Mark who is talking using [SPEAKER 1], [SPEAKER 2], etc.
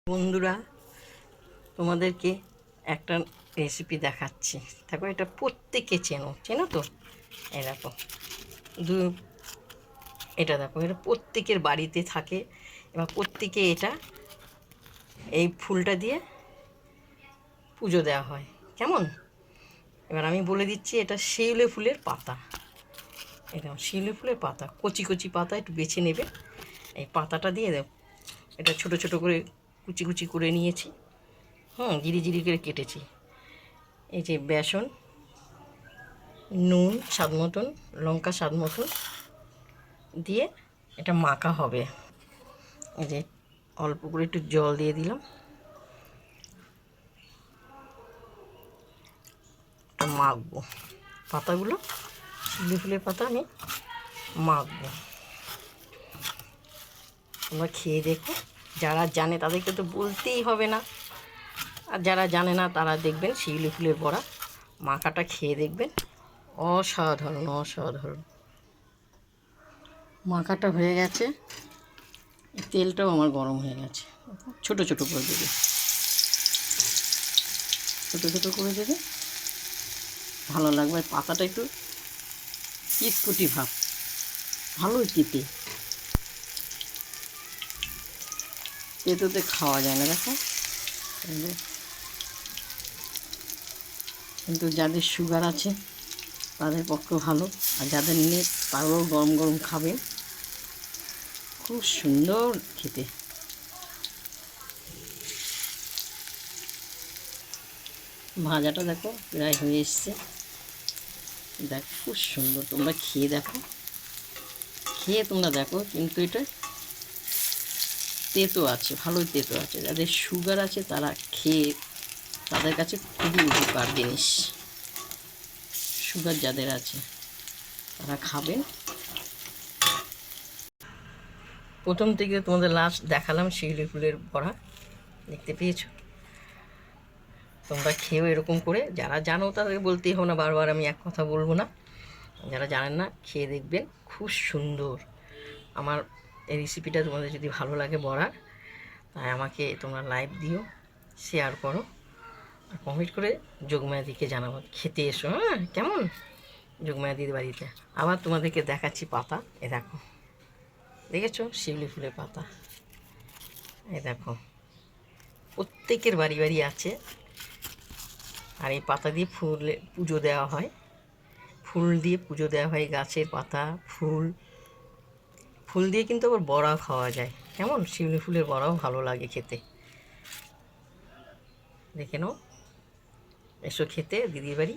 [SPEAKER 1] বন্ধুরা, তোমাদেরকে একটা রেসিপি দেখাচ্ছি। দেখো, এটা প্রত্যেকে চেনো তো। এই দেখো, দু এটা দেখো, এটা প্রত্যেকের বাড়িতে থাকে। এবার প্রত্যেকে এই ফুলটা দিয়ে পুজো দেওয়া হয়। কেমন? এবার আমি বলে দিচ্ছি, এটা শিউলি ফুলের পাতা। এটা শিউলি ফুলের পাতা, কচি কচি পাতা একটু বেছে নেবে। এই পাতাটা দিয়ে দেব, এটা ছোট ছোট করে কুচি কুচি করে নিয়েছি। জিরি জিরি করে কেটেছি। এই যে বেসন, নুন স্বাদ মতন, লঙ্কা স্বাদ মতন দিয়ে এটা মাখা হবে। এই যে অল্প করে একটু জল দিয়ে দিলাম, এটা মাখবো। পাতাগুলো, শিউলি ফুলের পাতা আমি মাখবো। তোমরা খেয়ে দেখো। যারা জানে তাদেরকে তো বলতেই হবে না, আর যারা জানে না তারা দেখবেন শিউলি ফুলের বড়া মাখাটা খেয়ে দেখবেন। অসাধারণ অসাধারণ। মাখাটা হয়ে গেছে, তেলটাও আমার গরম হয়ে গেছে। ছোট ছোট করে দেবে, ছোটো ছোটো করে দেবে, ভালো লাগবে। পাতাটা একটু কিটকুটি ভাব, ভালোই তেতোতে খাওয়া যায় না। দেখো, কিন্তু যাদের সুগার আছে তাদের পক্ষে ভালো, আর যাদের নেই তারাও গরম গরম খাবেন। খুব সুন্দর খেতে। ভাজাটা দেখো প্রায় হয়ে এসছে। দেখ, খুব সুন্দর। তোমরা খেয়ে দেখো, তোমরা দেখো। কিন্তু এটা তেতো আছে, ভালোই তেতো আছে। যাদের সুগার আছে তারা খেয়ে, তাদের কাছে খুবই উপকার জিনিস। সুগার যাদের আছে তারা খাবেন। প্রথম থেকে তোমাদের লাস্ট দেখালাম শিউলি ফুলের বড়া, দেখতে পেয়েছো? তোমরা খেয়েও এরকম করে। যারা জানো তাদের বলতেই হবে না, বারবার আমি এক কথা বলবো না। যারা জানেন না খেয়ে দেখবেন, খুব সুন্দর। আমার এই রেসিপিটা তোমাদের যদি ভালো লাগে বড়ার, তাই আমাকে তোমরা লাইক দিও, শেয়ার করো, আর কমেন্ট করে যোগমায়াদিকে জানাবো খেতে এসো। কেমন? যোগমায়াদির বাড়িতে আবার তোমাদেরকে দেখাচ্ছি পাতা। এ দেখো, দেখেছো? শিউলি ফুলের পাতা। এ দেখো, প্রত্যেকের বাড়ি বাড়ি আছে। আর এই পাতা দিয়ে পুজো দেওয়া হয়। ফুল দিয়ে পুজো দেওয়া হয়, গাছের পাতা, ফুল দিয়ে কিন্তু আবার বড়া খাওয়া যায়। কেমন? শিউলি ফুলের বড়াও ভালো লাগে খেতে। দেখে নাও, এসো খেতে দিদির বাড়ি।